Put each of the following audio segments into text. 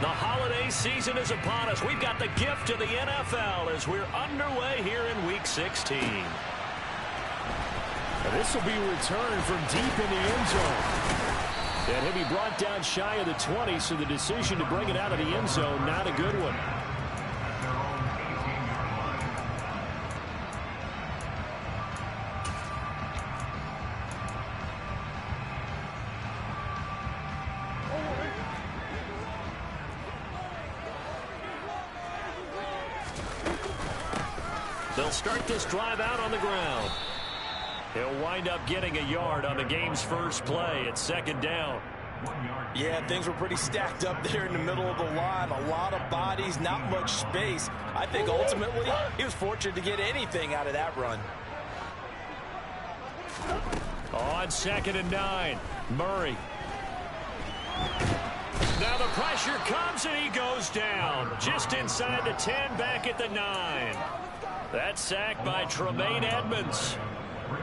The holiday season is upon us. We've got the gift of the NFL as we're underway here in Week 16. This will be a return from deep in the end zone. And he'll be brought down shy of the 20, so the decision to bring it out of the end zone, not a good one. They'll start this drive out on the ground. He'll wind up getting a yard on the game's first play at second down. Yeah, things were pretty stacked up there in the middle of the line. A lot of bodies, not much space. I think ultimately he was fortunate to get anything out of that run. On 2nd and 9, Murray. Now the pressure comes and he goes down. Just inside the 10, back at the 9. That's sacked by Tremaine Edmonds.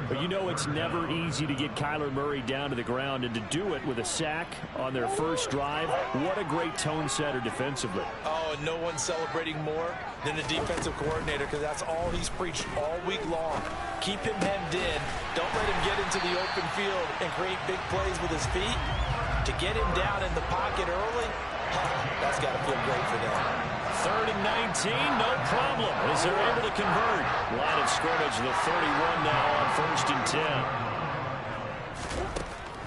But you know it's never easy to get Kyler Murray down to the ground, and to do it with a sack on their first drive, what a great tone setter defensively. Oh, and no one's celebrating more than the defensive coordinator, because that's all he's preached all week long. Keep him hemmed in. Don't let him get into the open field and create big plays with his feet. To get him down in the pocket early, that's got to feel great for them. 3rd and 19, no problem, as they're able to convert. Line of scrimmage, the 31 now on 1st and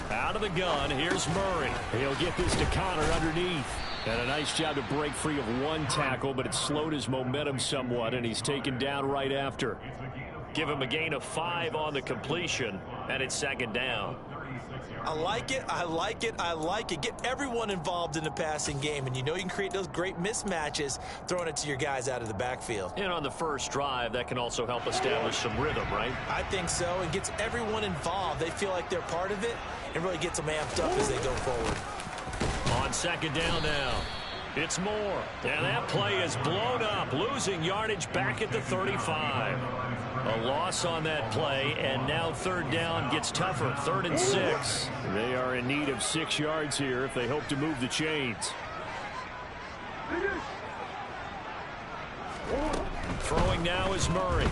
10. Out of the gun, here's Murray. He'll get this to Connor underneath. And a nice job to break free of one tackle, but it slowed his momentum somewhat, and he's taken down right after. Give him a gain of 5 on the completion, and it's 2nd down. I like it, I like it, I like it. Get everyone involved in the passing game, and you know you can create those great mismatches throwing it to your guys out of the backfield. And on the first drive, that can also help establish some rhythm, right? I think so, and gets everyone involved. They feel like they're part of it, and really gets them amped up as they go forward. On 2nd down now, it's Moore. And that play is blown up, losing yardage back at the 35. A loss on that play, and now 3rd down gets tougher. 3rd and 6. They are in need of 6 yards here if they hope to move the chains. Throwing now is Murray.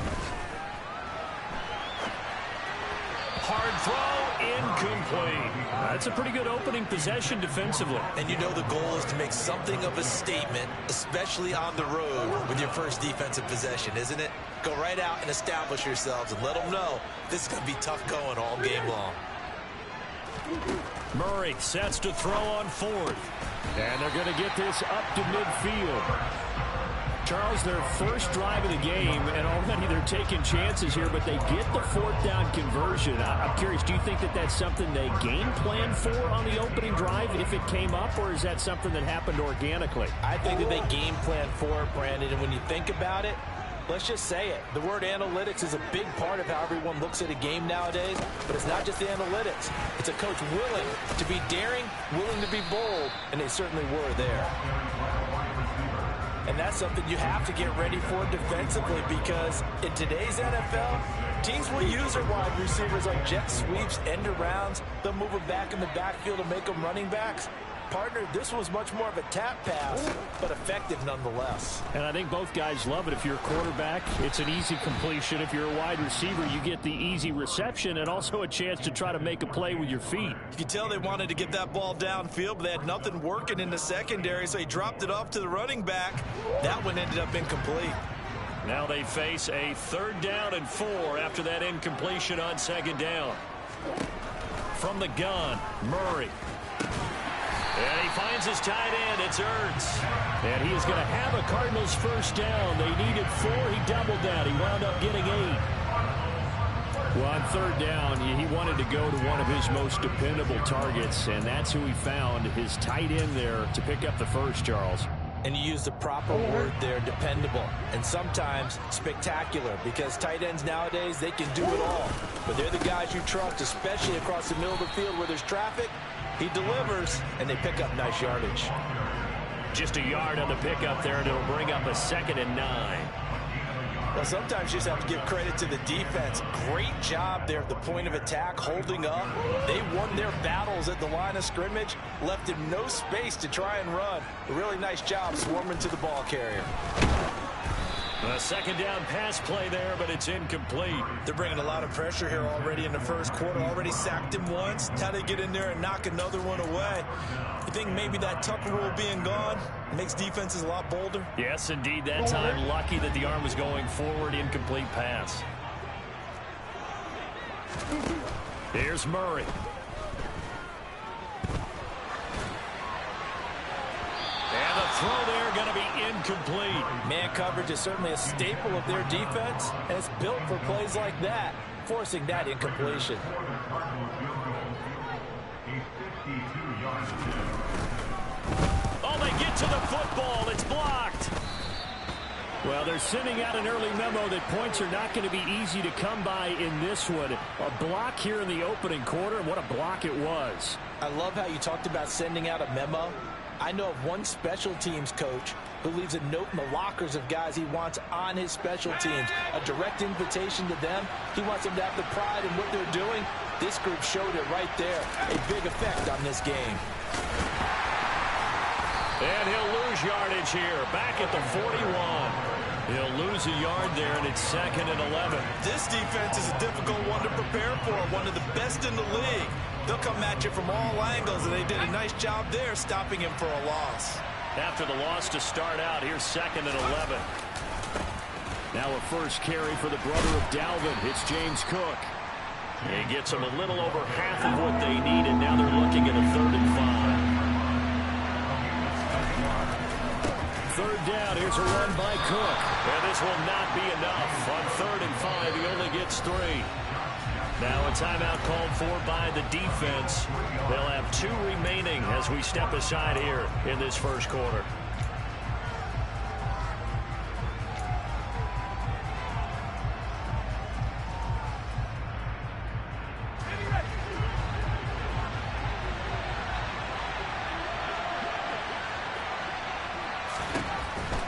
Hard throw, incomplete. That's a pretty good opening possession defensively. And you know the goal is to make something of a statement, especially on the road with your first defensive possession, isn't it? Go right out and establish yourselves and let them know this is going to be tough going all game long. Murray sets to throw on 4th. And they're going to get this up to midfield. Charles, their first drive of the game, and already they're taking chances here, but they get the 4th down conversion. I'm curious, do you think that that's something they game planned for on the opening drive if it came up, or is that something that happened organically? I think that they game planned for it, Brandon, and when you think about it, let's just say it. The word analytics is a big part of how everyone looks at a game nowadays, but it's not just the analytics. It's a coach willing to be daring, willing to be bold, and they certainly were there. And that's something you have to get ready for defensively, because in today's NFL, teams will use their wide receivers on jet sweeps, end arounds. They'll move them back in the backfield to make them running backs. Partner, this was much more of a tap pass, but effective nonetheless. And I think both guys love it. If you're a quarterback, it's an easy completion. If you're a wide receiver, you get the easy reception and also a chance to try to make a play with your feet. You can tell they wanted to get that ball downfield, but they had nothing working in the secondary, so he dropped it off to the running back. That one ended up incomplete. Now they face a 3rd down and 4 after that incompletion on 2nd down. From the gun, Murray. And he finds his tight end. It's Ertz. And he is going to have a Cardinals first down. They needed 4. He doubled that. He wound up getting 8. Well, on 3rd down, he wanted to go to one of his most dependable targets, and that's who he found, his tight end there, to pick up the first, Charles. And you use the proper word there, dependable, and sometimes spectacular, because tight ends nowadays, they can do it all. But they're the guys you trust, especially across the middle of the field where there's traffic. He delivers, and they pick up nice yardage. Just a yard on the pickup there, and it'll bring up a 2nd and 9. Well, sometimes you just have to give credit to the defense. Great job there at the point of attack, holding up. They won their battles at the line of scrimmage, left him no space to try and run. A really nice job swarming to the ball carrier. A second down pass play there, but it's incomplete. They're bringing a lot of pressure here already in the first quarter. Already sacked him once. Now they get in there and knock another one away. You think maybe that Tucker rule being gone makes defenses a lot bolder? Yes, indeed. That time, lucky that the arm was going forward. Incomplete pass. Here's Murray. And the throw there going to be incomplete. Man coverage is certainly a staple of their defense, and it's built for plays like that, forcing that incompletion. Oh, they get to the football. It's blocked. Well, they're sending out an early memo that points are not going to be easy to come by in this one. A block here in the opening quarter, and what a block it was. I love how you talked about sending out a memo. I know of one special teams coach who leaves a note in the lockers of guys he wants on his special teams. A direct invitation to them. He wants them to have the pride in what they're doing. This group showed it right there. A big effect on this game. And he'll lose yardage here. Back at the 41. He'll lose a yard there, and it's 2nd and 11. This defense is a difficult one to prepare for. One of the best in the league. They'll come at you from all angles, and they did a nice job there stopping him for a loss. After the loss to start out, here's 2nd and 11. Now a first carry for the brother of Dalvin. It's James Cook. He gets them a little over half of what they need, and now they're looking at a 3rd and 5. Third down, here's a run by Cook. And this will not be enough. On 3rd and 5, he only gets 3. Now a timeout called for by the defense. They'll have 2 remaining as we step aside here in this first quarter.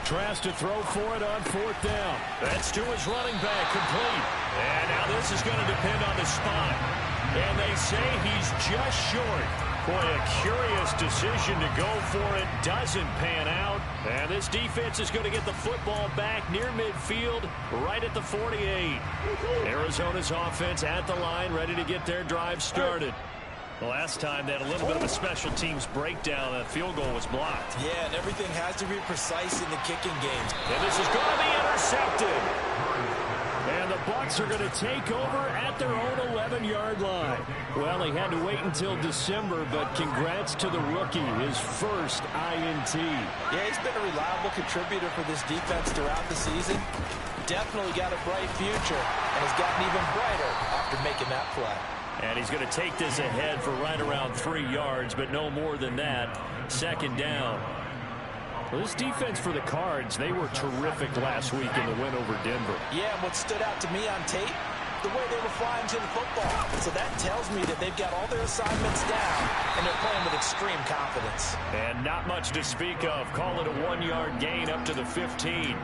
Tries to throw for it on 4th down. That's to his running back, complete. And now this is going to depend on the spot. And they say he's just short. Boy, a curious decision to go for it. Doesn't pan out. And this defense is going to get the football back near midfield, right at the 48. Arizona's offense at the line, ready to get their drive started. The last time they had a little bit of a special teams breakdown. That field goal was blocked. Yeah, and everything has to be precise in the kicking game. And this is going to be intercepted. And the Bucs are going to take over at their own 11-yard line. Well, he had to wait until December, but congrats to the rookie, his first INT. Yeah, he's been a reliable contributor for this defense throughout the season. Definitely got a bright future, and has gotten even brighter after making that play. And he's going to take this ahead for right around 3 yards, but no more than that. 2nd down. Well, this defense for the Cards, they were terrific last week in the win over Denver. Yeah, and what stood out to me on tape, the way they were flying to the football. So that tells me that they've got all their assignments down, and they're playing with extreme confidence. And not much to speak of. Call it a 1-yard gain up to the 15.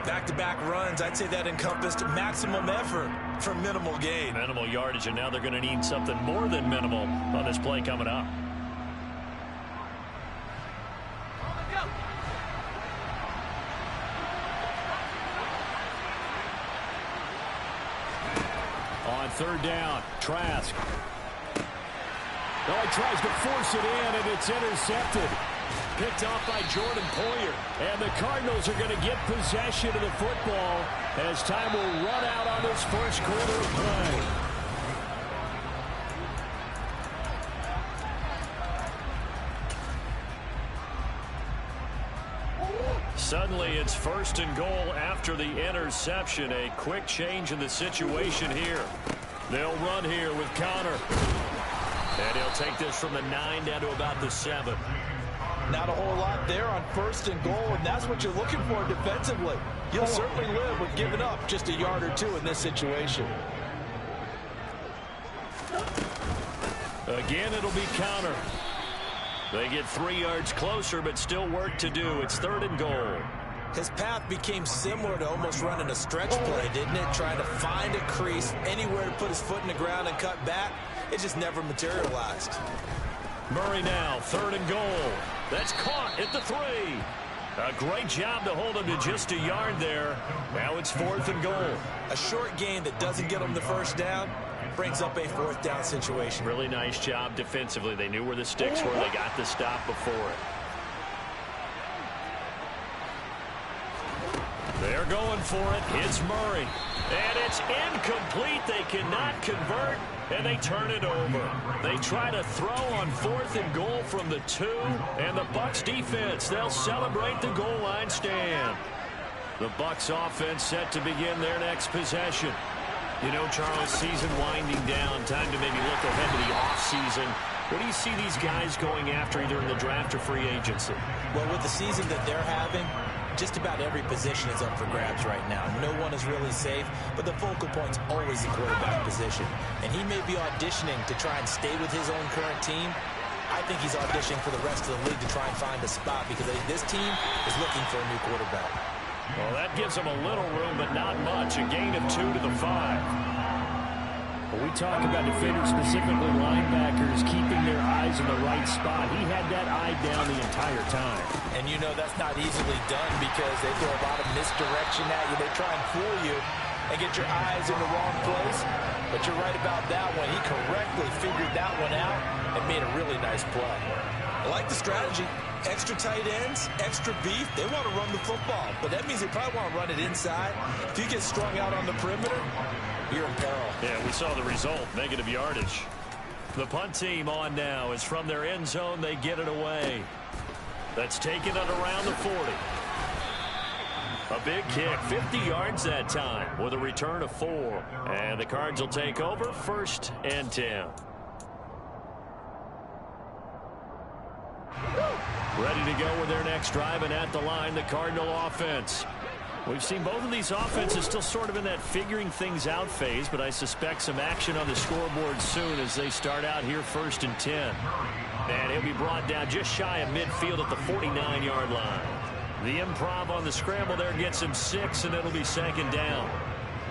Back-to-back runs, I'd say that encompassed maximum effort for minimal gain. Minimal yardage, and now they're going to need something more than minimal on this play coming up. On 3rd down, Trask. Oh, he tries to force it in, and it's intercepted. Picked off by Jordan Poyer. And the Cardinals are going to get possession of the football as time will run out on this first quarter of play. Suddenly it's 1st and goal after the interception. A quick change in the situation here. They'll run here with Connor. And he'll take this from the 9 down to about the 7. Not a whole lot there on 1st and goal, and that's what you're looking for defensively. You'll certainly live with giving up just a yard or 2 in this situation. Again, it'll be Connor. They get 3 yards closer, but still work to do. It's 3rd and goal. His path became similar to almost running a stretch play, didn't it? Trying to find a crease, anywhere to put his foot in the ground and cut back. It just never materialized. Murray now, 3rd and goal. That's caught at the 3. A great job to hold him to just a yard there. Now it's 4th and goal. A short gain that doesn't get him the first down brings up a 4th down situation. Really nice job defensively. They knew where the sticks were. They got the stop before it. They're going for it. It's Murray. And it's incomplete. They cannot convert, and they turn it over. They try to throw on 4th and goal from the 2, and the Bucs defense, they'll celebrate the goal line stand. The Bucs offense set to begin their next possession. You know, Charles, season winding down. Time to maybe look ahead to the offseason. What do you see these guys going after either in the draft or free agency? Well, with the season that they're having, just about every position is up for grabs right now. No one is really safe, but the focal point's always the quarterback position. And he may be auditioning to try and stay with his own current team. I think he's auditioning for the rest of the league to try and find a spot because I think this team is looking for a new quarterback. Well, that gives them a little room, but not much. A gain of 2 to the 5. When we talk about defenders, specifically linebackers, keeping their eyes in the right spot, he had that eye down the entire time. And you know that's not easily done because they throw a lot of misdirection at you. They try and fool you and get your eyes in the wrong place. But you're right about that one. He correctly figured that one out and made a really nice play. I like the strategy. Extra tight ends, extra beef. They want to run the football, but that means they probably want to run it inside. If you get strung out on the perimeter, you're in peril. Yeah, we saw the result, negative yardage. The punt team on now is from their end zone. They get it away. That's taken at around the 40. A big kick, 50 yards that time with a return of 4. And the Cards will take over 1st and 10. Ready to go with their next drive, and at the line, the Cardinal offense. We've seen both of these offenses still sort of in that figuring things out phase, but I suspect some action on the scoreboard soon as they start out here 1st and 10. And he'll be brought down just shy of midfield at the 49-yard line. The improv on the scramble there gets him 6, and it'll be 2nd down.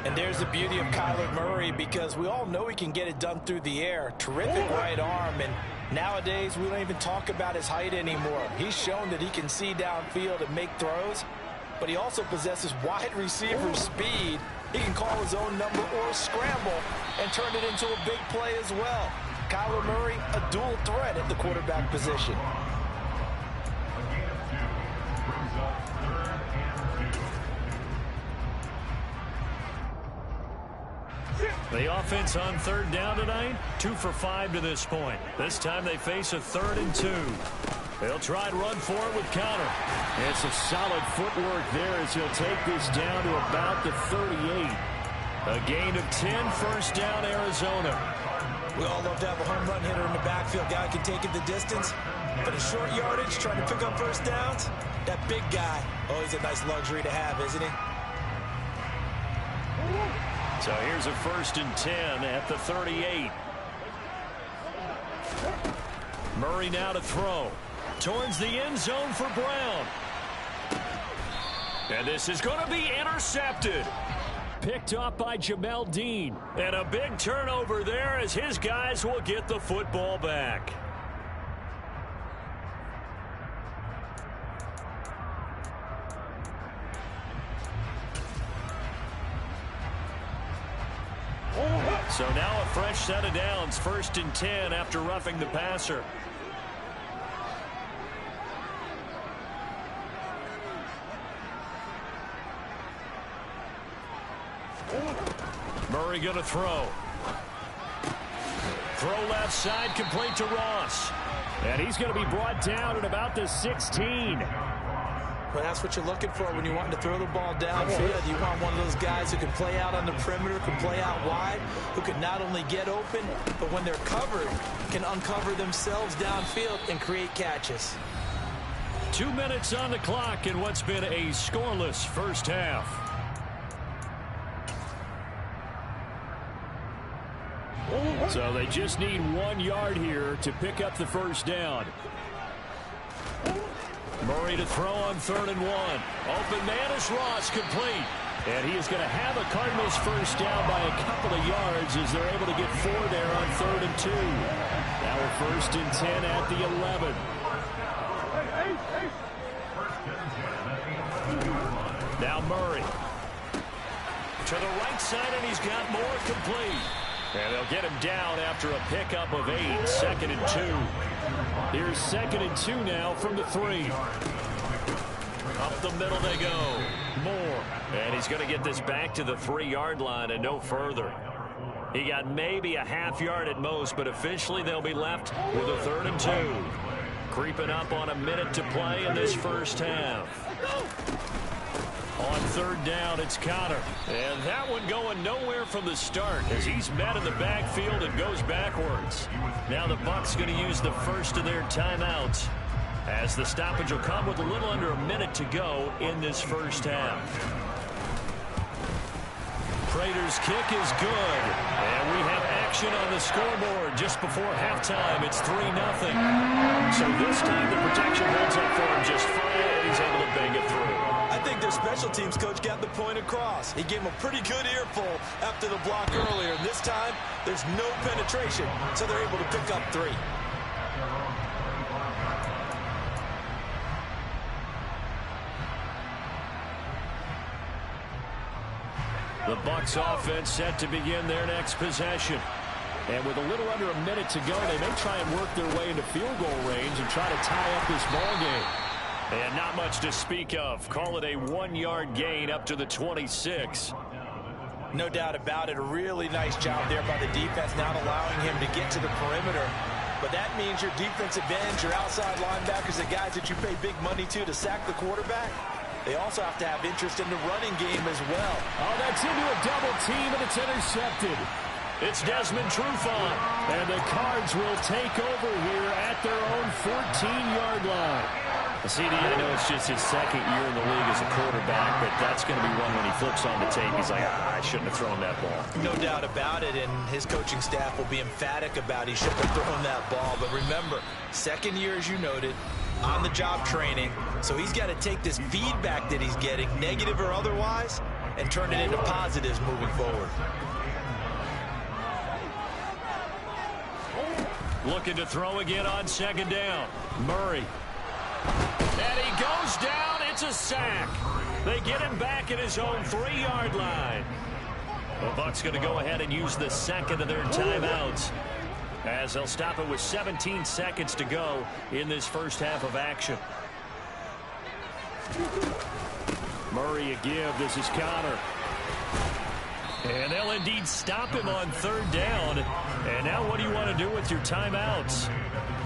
And there's the beauty of Kyler Murray because we all know he can get it done through the air. Terrific right arm, and nowadays we don't even talk about his height anymore. He's shown that he can see downfield and make throws, but he also possesses wide receiver speed. He can call his own number or scramble and turn it into a big play as well. Kyler Murray, a dual threat at the quarterback position. The offense on 3rd down tonight, 2 for 5 to this point. This time they face a 3rd and 2. They'll try and run for it with counter. And some solid footwork there as he'll take this down to about the 38. A gain of 10, 1st down, Arizona. We all love to have a home run hitter in the backfield. Guy can take it the distance. But in short yardage, trying to pick up 1st downs, that big guy, oh, he's a nice luxury to have, isn't he? So here's a 1st and 10 at the 38. Murray now to throw. Towards the end zone for Brown. And this is going to be intercepted. Picked up by Jamel Dean. And a big turnover there as his guys will get the football back. So now a fresh set of downs, 1st and 10 after roughing the passer. Murray going to throw. Throw left side, complete to Ross. And he's going to be brought down at about the 16. Well, that's what you're looking for when you want to throw the ball downfield. You want one of those guys who can play out on the perimeter, can play out wide, who can not only get open, but when they're covered, can uncover themselves downfield and create catches. 2 minutes on the clock in what's been a scoreless first half. So they just need 1 yard here to pick up the 1st down. Murray to throw on 3rd and 1. Open man is Ross, complete. And he is going to have a Cardinals first down by a couple of yards as they're able to get 4 there on 3rd and 2. Now we're 1st and 10 at the 11. Now Murray to the right side, and he's got more, complete. And they'll get him down after a pickup of 8. 2nd and 2. Here's 2nd and 2 now from the 3. Up the middle they go. Moore. And he's going to get this back to the 3-yard line and no further. He got maybe a half yard at most, but officially they'll be left with a 3rd and 2. Creeping up on a minute to play in this first half. On 3rd down, it's Connor. And that one going nowhere from the start as he's met in the backfield and goes backwards. Now the Bucs going to use the first of their timeouts, as the stoppage will come with a little under a minute to go in this first half. Prater's kick is good. And we have action on the scoreboard just before halftime. It's 3-0. So this time the protection holds up for him just fine, and he's able to bang it through. I think their special teams coach got the point across. He gave him a pretty good earful after the block earlier. And this time, there's no penetration, so they're able to pick up 3. The Bucs offense set to begin their next possession. And with a little under a minute to go, they may try and work their way into field goal range and try to tie up this ball game. And not much to speak of. Call it a 1-yard gain up to the 26. No doubt about it. A really nice job there by the defense, not allowing him to get to the perimeter. But that means your defensive ends, your outside linebackers, the guys that you pay big money to sack the quarterback, they also have to have interest in the running game as well. Oh, that's into a double team, and it's intercepted. It's Desmond Trufant. And the Cards will take over here at their own 14-yard line. CD, I know it's just his 2nd year in the league as a quarterback, but that's going to be one when he flips on the tape. He's like, I shouldn't have thrown that ball. No doubt about it, and his coaching staff will be emphatic about he shouldn't have thrown that ball. But remember, 2nd year, as you noted, on-the-job training. So he's got to take this feedback that he's getting, negative or otherwise, and turn it into positives moving forward. Looking to throw again on 2nd down. Murray. And he goes down. It's a sack. They get him back at his own 3-yard line. The Bucs going to go ahead and use the 2nd of their timeouts, as they'll stop it with 17 seconds to go in this first half of action. Murray a give. This is Connor. And they'll indeed stop him on 3rd down. And now what do you want to do with your timeouts?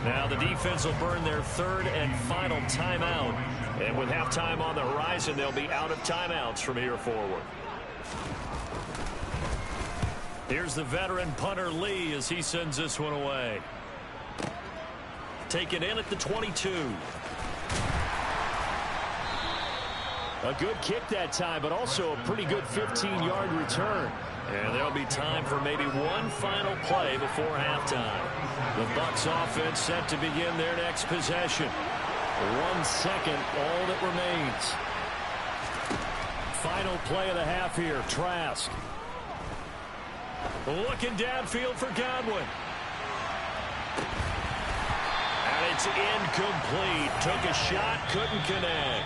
Now the defense will burn their 3rd and final timeout. And with halftime on the horizon, they'll be out of timeouts from here forward. Here's the veteran punter Lee as he sends this one away. Taken in at the 22. A good kick that time, but also a pretty good 15-yard return. And there'll be time for maybe one final play before halftime. The Bucs offense set to begin their next possession. 1 second, all that remains. Final play of the half here. Trask. Looking downfield for Godwin. And it's incomplete. Took a shot, couldn't connect.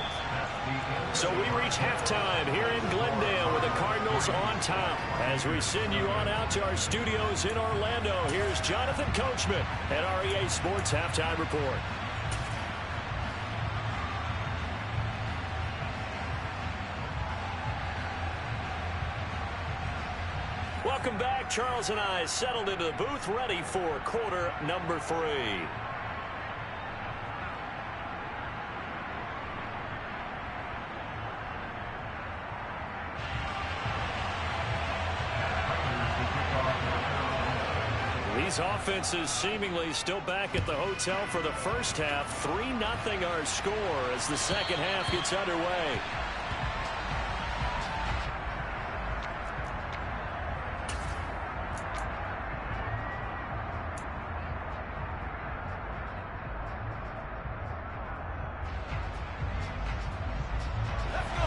So we reach halftime here in Glendale with the Cardinals on top. As we send you on out to our studios in Orlando, here's Jonathan Coachman at REA Sports Halftime Report. Welcome back. Charles and I settled into the booth, ready for quarter number 3. These offenses seemingly still back at the hotel for the first half. 3-0 our score as the second half gets underway.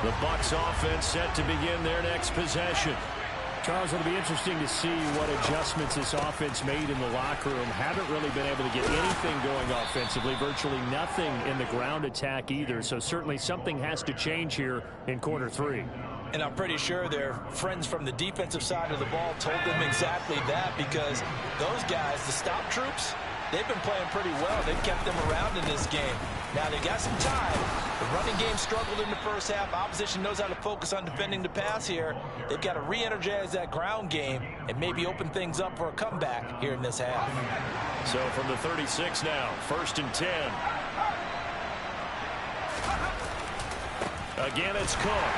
The Bucs offense set to begin their next possession. Charles, it'll be interesting to see what adjustments this offense made in the locker room. Haven't really been able to get anything going offensively, virtually nothing in the ground attack either. So certainly something has to change here in quarter three. And I'm pretty sure their friends from the defensive side of the ball told them exactly that, because those guys, the stop troops, they've been playing pretty well. They've kept them around in this game. Now, they got some time. The running game struggled in the first half. Opposition knows how to focus on defending the pass here. They've got to re-energize that ground game and maybe open things up for a comeback here in this half. So from the 36 now, 1st and 10. Again, it's Cook.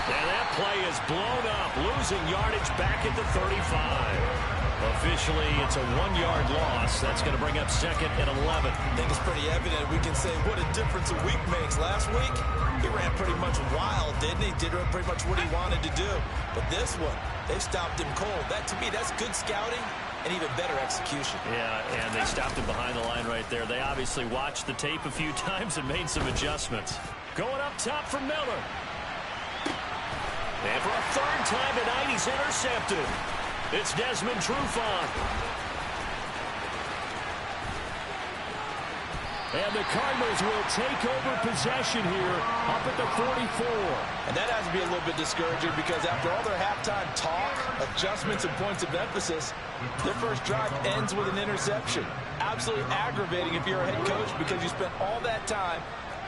And that play is blown up, losing yardage back at the 35. Officially, it's a 1-yard loss. That's going to bring up 2nd and 11. I think it's pretty evident. We can say what a difference a week makes. Last week, he ran pretty much wild, didn't he? Did pretty much what he wanted to do. But this one, they stopped him cold. That, to me, that's good scouting and even better execution. Yeah, and they stopped him behind the line right there. They obviously watched the tape a few times and made some adjustments. Going up top for Miller. And for a 3rd time tonight, he's intercepted. It's Desmond Trufant. And the Cardinals will take over possession here up at the 44. And that has to be a little bit discouraging, because after all their halftime talk, adjustments and points of emphasis, their first drive ends with an interception. Absolutely aggravating if you're a head coach, because you spent all that time,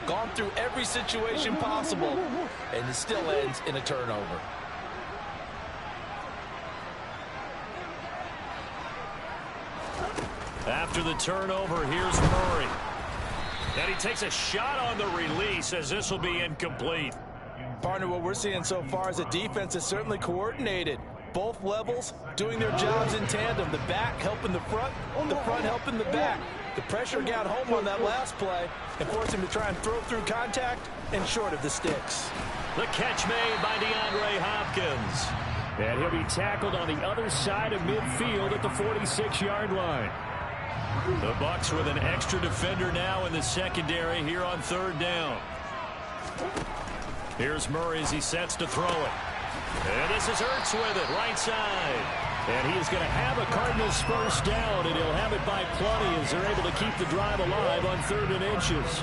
gone through every situation possible, and it still ends in a turnover. After the turnover, here's Murray. And he takes a shot on the release, as this will be incomplete. Partner, what we're seeing so far is the defense is certainly coordinated. Both levels doing their jobs in tandem. The back helping the front helping the back. The pressure got home on that last play and forced him to try and throw through contact and short of the sticks. The catch made by DeAndre Hopkins. And he'll be tackled on the other side of midfield at the 46-yard line. The Bucs with an extra defender now in the secondary here on 3rd down. Here's Murray as he sets to throw it. And this is Ertz with it, right side. And he is going to have a Cardinals first down, and he'll have it by plenty as they're able to keep the drive alive on 3rd and inches.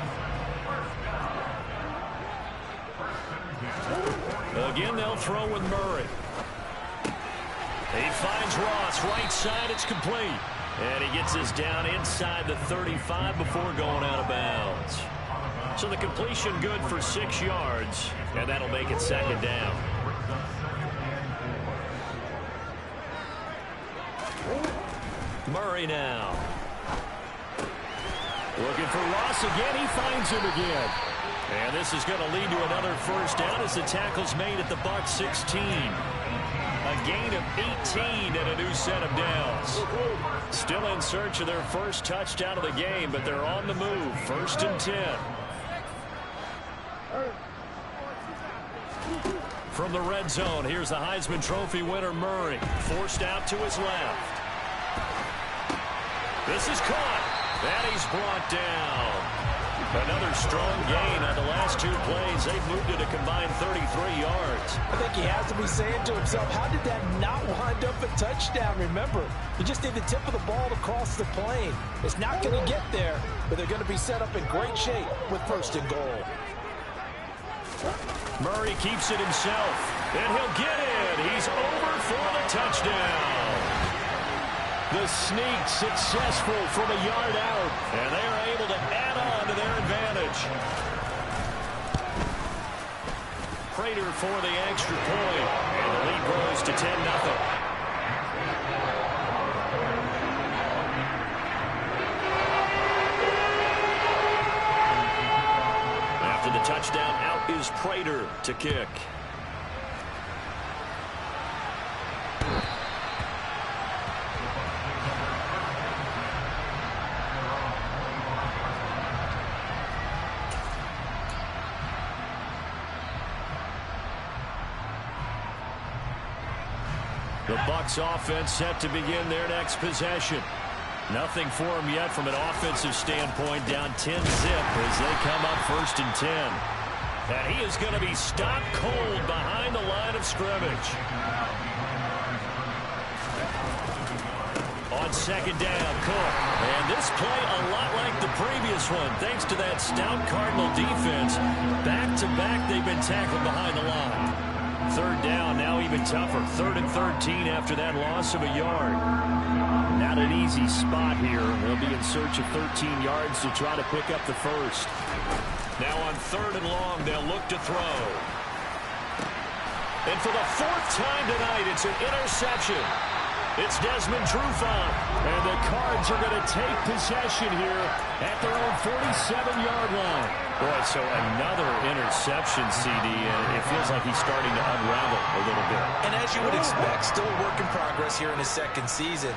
Again, they'll throw with Murray. He finds Ross, right side, it's complete. And he gets this down inside the 35 before going out of bounds. So the completion good for 6 yards, and that'll make it 2nd down. Murray now. Looking for Ross again. He finds him again. And this is going to lead to another first down as the tackle's made at the Bucs 16. A gain of 18 and a new set of downs. Still in search of their first touchdown of the game, but they're on the move. 1st and 10. From the red zone, here's the Heisman Trophy winner Murray. Forced out to his left. This is caught. And he's brought down. Another strong gain on the last 2 plays. They've moved it a combined 33 yards. I think he has to be saying to himself, how did that not wind up a touchdown? Remember, you just need the tip of the ball to cross the plane. It's not going to get there, but they're going to be set up in great shape with 1st and goal. Murray keeps it himself, and he'll get it. He's over for the touchdown. The sneak successful from a yard out. And they are able to add on to their advantage. Prater for the extra point. And the lead grows to 10-0. After the touchdown, out is Prater to kick. The Bucs offense set to begin their next possession. Nothing for them yet from an offensive standpoint, down 10-zip as they come up 1st and 10. And he is going to be stopped cold behind the line of scrimmage. On second down, Cook. And this play a lot like the previous one. Thanks to that stout Cardinal defense. Back-to-back, they've been tackled behind the line. Third down, now even tougher. 3rd and 13 after that loss of a yard. Not an easy spot here. They'll be in search of 13 yards to try to pick up the first. Now on 3rd and long, they'll look to throw. And for the 4th time tonight, it's an interception. It's Desmond Trufant. And the Cards are going to take possession here at their own 47-yard line. Boy, so another interception, CD, and it feels like he's starting to unravel a little bit. And as you would expect, still a work in progress here in his 2nd season.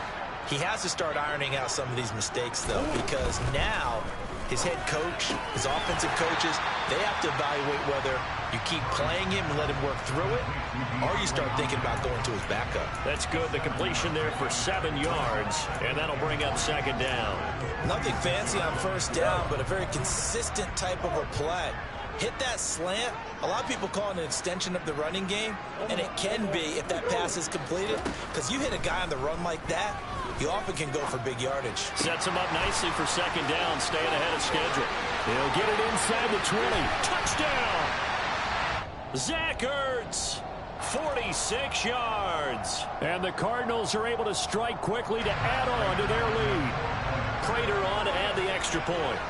He has to start ironing out some of these mistakes, though, because now his head coach, his offensive coaches, they have to evaluate whether you keep playing him and let him work through it, or you start thinking about going to his backup. That's good. The completion there for 7 yards, and that'll bring up 2nd down. Nothing fancy on 1st down, but a very consistent type of a play. Hit that slant. A lot of people call it an extension of the running game, and it can be if that pass is completed, because you hit a guy on the run like that, you often can go for big yardage. Sets him up nicely for 2nd down, staying ahead of schedule. He'll get it inside the 20. Touchdown! Zach Ertz, 46 yards. And the Cardinals are able to strike quickly to add on to their lead. Prater on to add the extra point.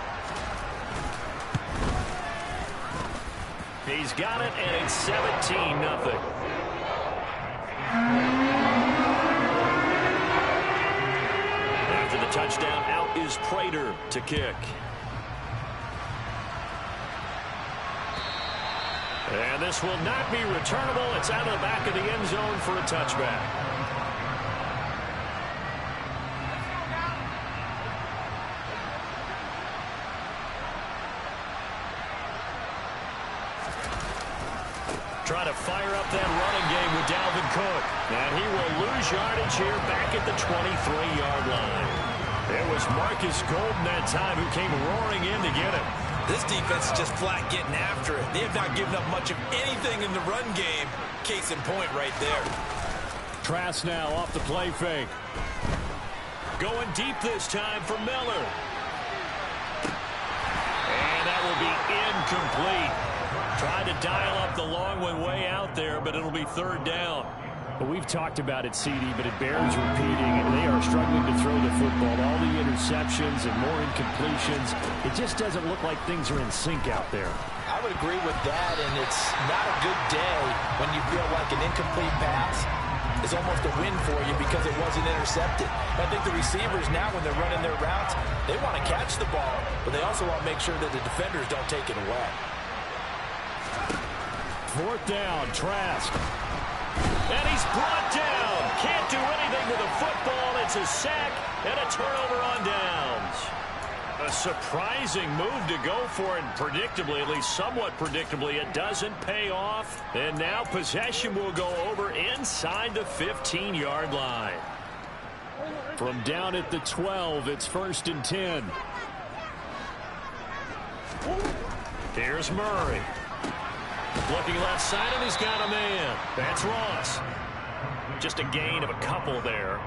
He's got it, and it's 17-0. After the touchdown, out is Prater to kick. And this will not be returnable. It's out of the back of the end zone for a touchback. Trying to fire up that running game with Dalvin Cook. And he will lose yardage here back at the 23-yard line. It was Marcus Golden that time who came roaring in to get him. This defense is just flat getting after it. They have not given up much of anything in the run game. Case in point right there. Trask now off the play fake. Going deep this time for Miller. And that will be incomplete. Tried to dial up the long one way out there, but it'll be 3rd down. Well, we've talked about it, CD, but it bears repeating. They are struggling to throw the football. All the interceptions and more incompletions. It just doesn't look like things are in sync out there. I would agree with that, and it's not a good day when you feel like an incomplete pass is almost a win for you because it wasn't intercepted. I think the receivers now, when they're running their routes, they want to catch the ball, but they also want to make sure that the defenders don't take it away. 4th down, Trask. And he's brought down. Can't do anything with the football. It's a sack and a turnover on downs. A surprising move to go for it, and predictably, at least somewhat predictably, it doesn't pay off. And now possession will go over inside the 15-yard line. From down at the 12, it's 1st and 10. Here's Murray. Looking left side, and he's got a man. That's Ross. Just a gain of a couple there.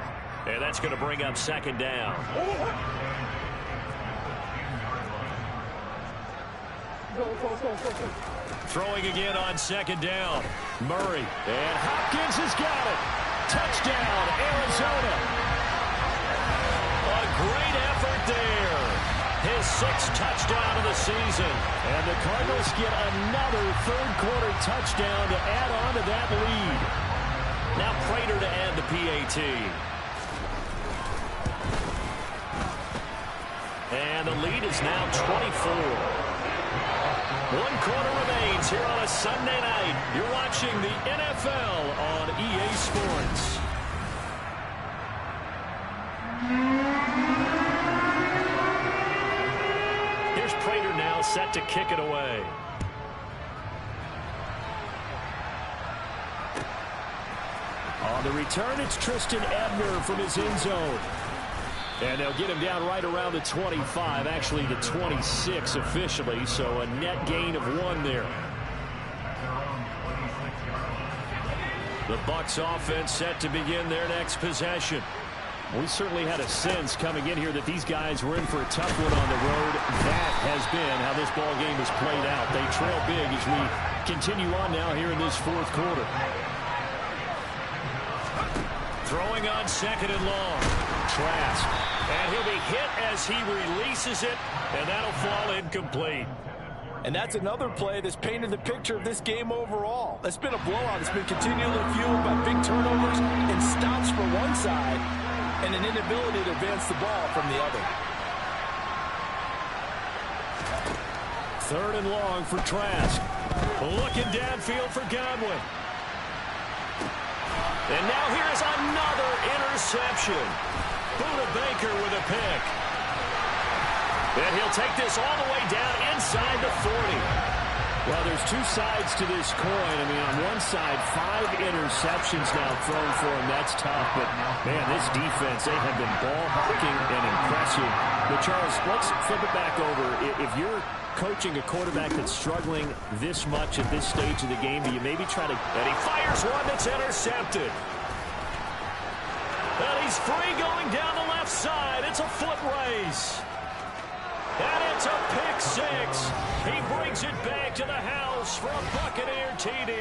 And that's going to bring up 2nd down. Throwing again on 2nd down. Murray. And Hopkins has got it. Touchdown, Arizona. A great effort there. His 6th touchdown of the season. And the Cardinals get another 3rd quarter touchdown to add on to that lead. Now Prater to add the PAT. And the lead is now 24. 1 quarter remains here on a Sunday night. You're watching the NFL on EA Sports. Here's Prater now set to kick it away. On the return, it's Tristan Ebner from his end zone. And they'll get him down right around the 25, actually the 26 officially, so a net gain of 1 there. The Bucs offense set to begin their next possession. We certainly had a sense coming in here that these guys were in for a tough one on the road. That has been how this ball game has played out. They trail big as we continue on now here in this fourth quarter. Throwing on second and long. Trask. And he'll be hit as he releases it, and that'll fall incomplete. And that's another play that's painted the picture of this game overall. It's been a blowout. It's been continually fueled by big turnovers and stops for one side and an inability to advance the ball from the other. Third and long for Trask. Looking downfield for Godwin. And now here's another interception. Buda Baker with a pick. And he'll take this all the way down inside the 40. Well, there's two sides to this coin. I mean, on one side, 5 interceptions now thrown for him. That's tough. But, man, this defense, they have been ball hawking and impressive. But, Charles, let's flip it back over. If you're coaching a quarterback that's struggling this much at this stage of the game, do you maybe try to... And he fires one that's intercepted. And he's free going down the left side. It's a foot race. And it's a pick six. He brings it back to the house for a Buccaneer TD.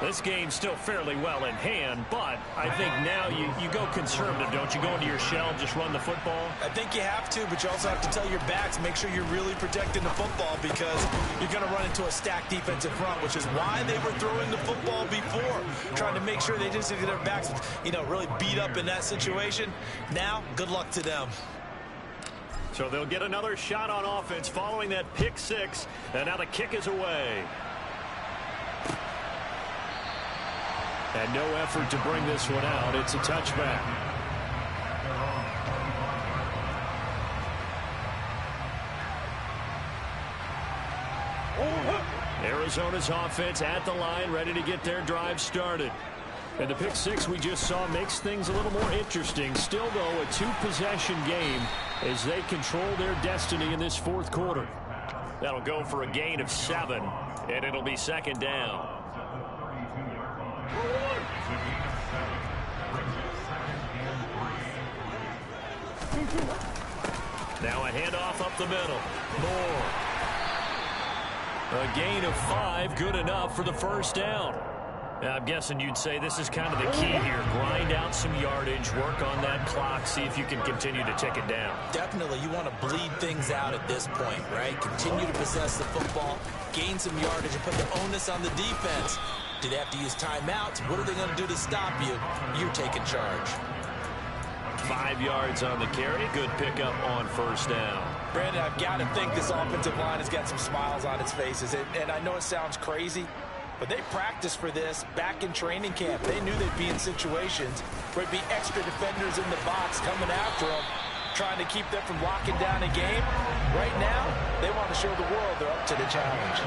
This game's still fairly well in hand, but I think now you go conservative, don't you? Go into your shell and just run the football? I think you have to, but you also have to tell your backs, make sure you're really protecting the football because you're going to run into a stacked defensive front, which is why they were throwing the football before, trying to make sure they just get their backs, really beat up in that situation. Now, good luck to them. So they'll get another shot on offense following that pick six, and now the kick is away. And no effort to bring this one out. It's a touchback. Arizona's offense at the line, ready to get their drive started. And the pick six we just saw makes things a little more interesting. Still, though, a two-possession game as they control their destiny in this fourth quarter. That'll go for a gain of 7, and it'll be second down. Now a handoff up the middle. Moore. A gain of 5, good enough for the first down. I'm guessing you'd say this is kind of the key here. Grind out some yardage, work on that clock, see if you can continue to tick it down. Definitely, you want to bleed things out at this point, right? Continue to possess the football, gain some yardage, and put the onus on the defense. Do they have to use timeouts? What are they going to do to stop you? You're taking charge. 5 yards on the carry. Good pickup on first down. Brandon, I've got to think this offensive line has got some smiles on its faces. And I know it sounds crazy, but they practiced for this back in training camp. They knew they'd be in situations where it'd be extra defenders in the box coming after them, trying to keep them from locking down a game. Right now, they want to show the world they're up to the challenge.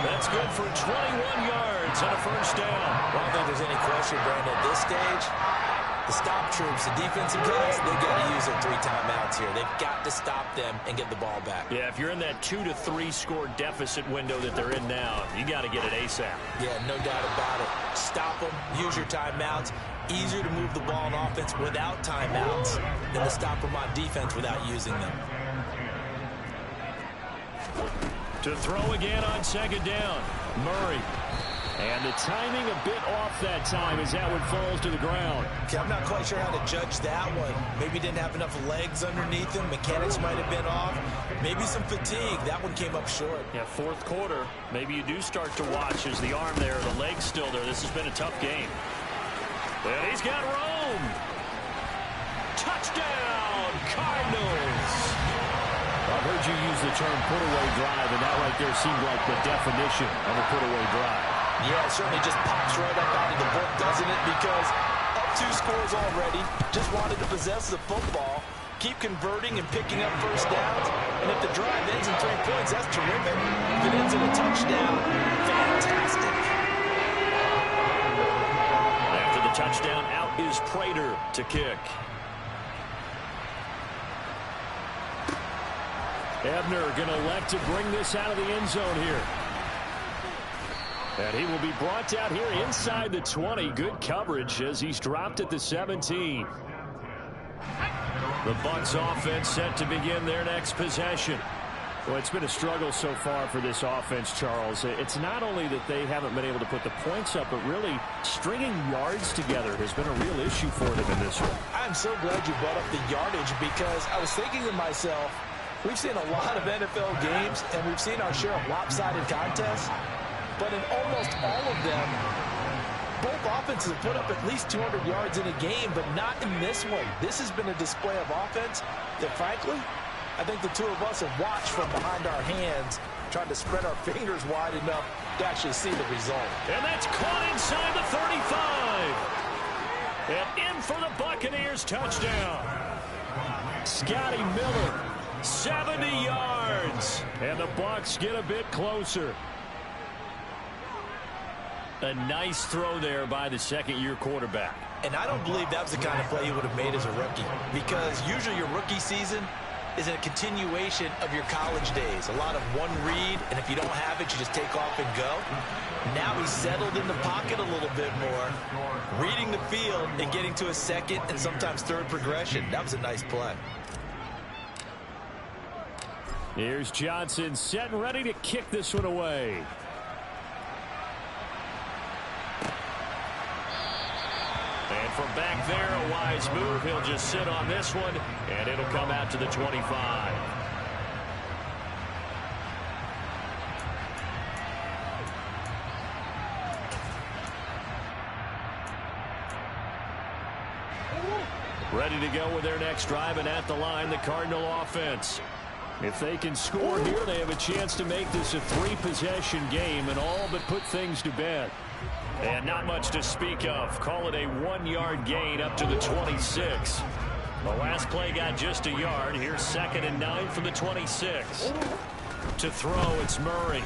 That's good for 21 yards and a first down. I don't think there's any question, Brandon, at this stage. The stop troops, the defensive guys, they've got to use their 3 timeouts here. They've got to stop them and get the ball back. Yeah, if you're in that 2 to 3 score deficit window that they're in now, you got to get it ASAP. Yeah, no doubt about it. Stop them, use your timeouts. Easier to move the ball on offense without timeouts than to stop them on defense without using them. To throw again on second down, Murray. And the timing a bit off that time as that one falls to the ground. Okay, I'm not quite sure how to judge that one. Maybe didn't have enough legs underneath him. Mechanics might have been off. Maybe some fatigue. That one came up short. Yeah, fourth quarter. Maybe you do start to watch as the arm there, the leg's still there. This has been a tough game. And he's got Rome. Touchdown, Cardinals. I've heard you use the term put-away drive, and that right there seemed like the definition of a put-away drive. Yeah, it certainly just pops right up out of the book, doesn't it? Because up 2 scores already, just wanted to possess the football, keep converting and picking up first downs. And if the drive ends in 3 points, that's terrific. If it ends in a touchdown, fantastic. After the touchdown, out is Prater to kick. Ebner going to elect to bring this out of the end zone here. And he will be brought down here inside the 20. Good coverage as he's dropped at the 17. The Bucs offense set to begin their next possession. Well, it's been a struggle so far for this offense, Charles. It's not only that they haven't been able to put the points up, but really stringing yards together has been a real issue for them in this one. I'm so glad you brought up the yardage because I was thinking to myself, we've seen a lot of NFL games and we've seen our share of lopsided contests, but in almost all of them, both offenses have put up at least 200 yards in a game, but not in this one. This has been a display of offense that, frankly, I think the two of us have watched from behind our hands, trying to spread our fingers wide enough to actually see the result. And that's caught inside the 35. And in for the Buccaneers touchdown. Scotty Miller, 70 yards. And the Bucs get a bit closer. A nice throw there by the second-year quarterback. And I don't believe that was the kind of play he would have made as a rookie, because usually your rookie season is a continuation of your college days. A lot of one read, and if you don't have it, you just take off and go. Now he's settled in the pocket a little bit more, reading the field and getting to a second and sometimes third progression. That was a nice play. Here's Johnson set and ready to kick this one away. And from back there, a wise move. He'll just sit on this one, and it'll come out to the 25. Ready to go with their next drive, and at the line, the Cardinal offense. If they can score here, they have a chance to make this a three-possession game and all but put things to bed. And not much to speak of. Call it a 1-yard gain up to the 26. The last play got just a yard. Here's 2nd and 9 from the 26. To throw, it's Murray.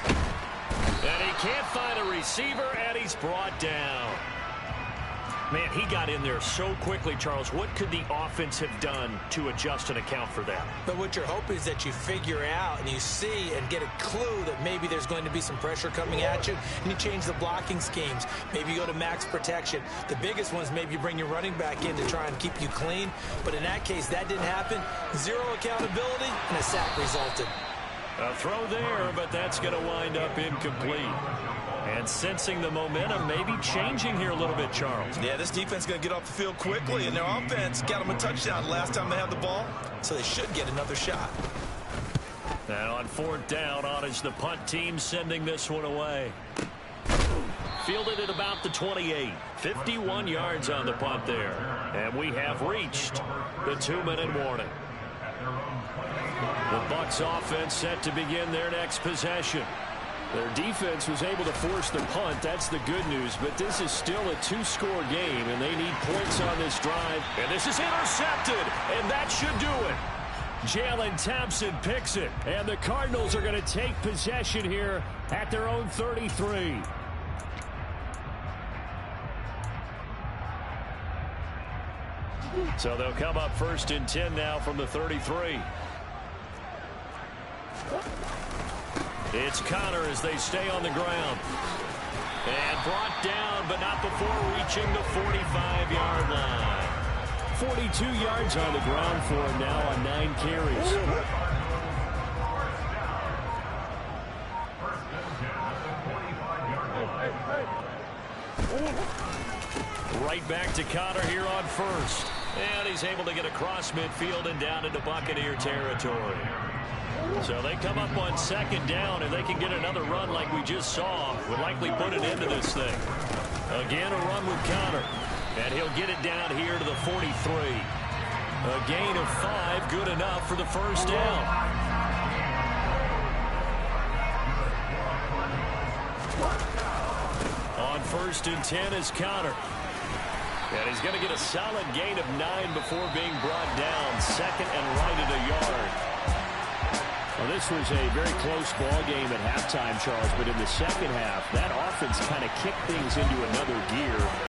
And he can't find a receiver, and he's brought down. Man, he got in there so quickly, Charles. What could the offense have done to adjust and account for that? But what you're hoping is that you figure out and you see and get a clue that maybe there's going to be some pressure coming at you, and you change the blocking schemes. Maybe you go to max protection. The biggest one is maybe you bring your running back in to try and keep you clean. But in that case, that didn't happen. Zero accountability, and a sack resulted. A throw there, but that's going to wind up incomplete. And sensing the momentum maybe changing here a little bit, Charles. Yeah, this defense is going to get off the field quickly, and their offense got them a touchdown last time they had the ball, so they should get another shot. Now on 4th down, on is the punt team sending this one away. Fielded at about the 28. 51 yards on the punt there. And we have reached the 2-minute warning. The Bucs offense set to begin their next possession. Their defense was able to force the punt. That's the good news. But this is still a 2-score game, and they need points on this drive. And this is intercepted, and that should do it. Jalen Thompson picks it, and the Cardinals are going to take possession here at their own 33. So they'll come up 1st and 10 now from the 33. It's Connor as they stay on the ground. And brought down, but not before reaching the 45-yard line. 42 yards on the ground for him now on 9 carries. Right back to Connor here on 1st. And he's able to get across midfield and down into Buccaneer territory. So they come up on 2nd down, and they can get another run like we just saw. Would likely put an end to this thing. Again, a run with Connor. And he'll get it down here to the 43. A gain of 5, good enough for the 1st down. On 1st and 10 is Connor. And he's going to get a solid gain of 9 before being brought down. 2nd and right at a yard. Well, this was a very close ball game at halftime, Charles, but in the second half, that offense kind of kicked things into another gear.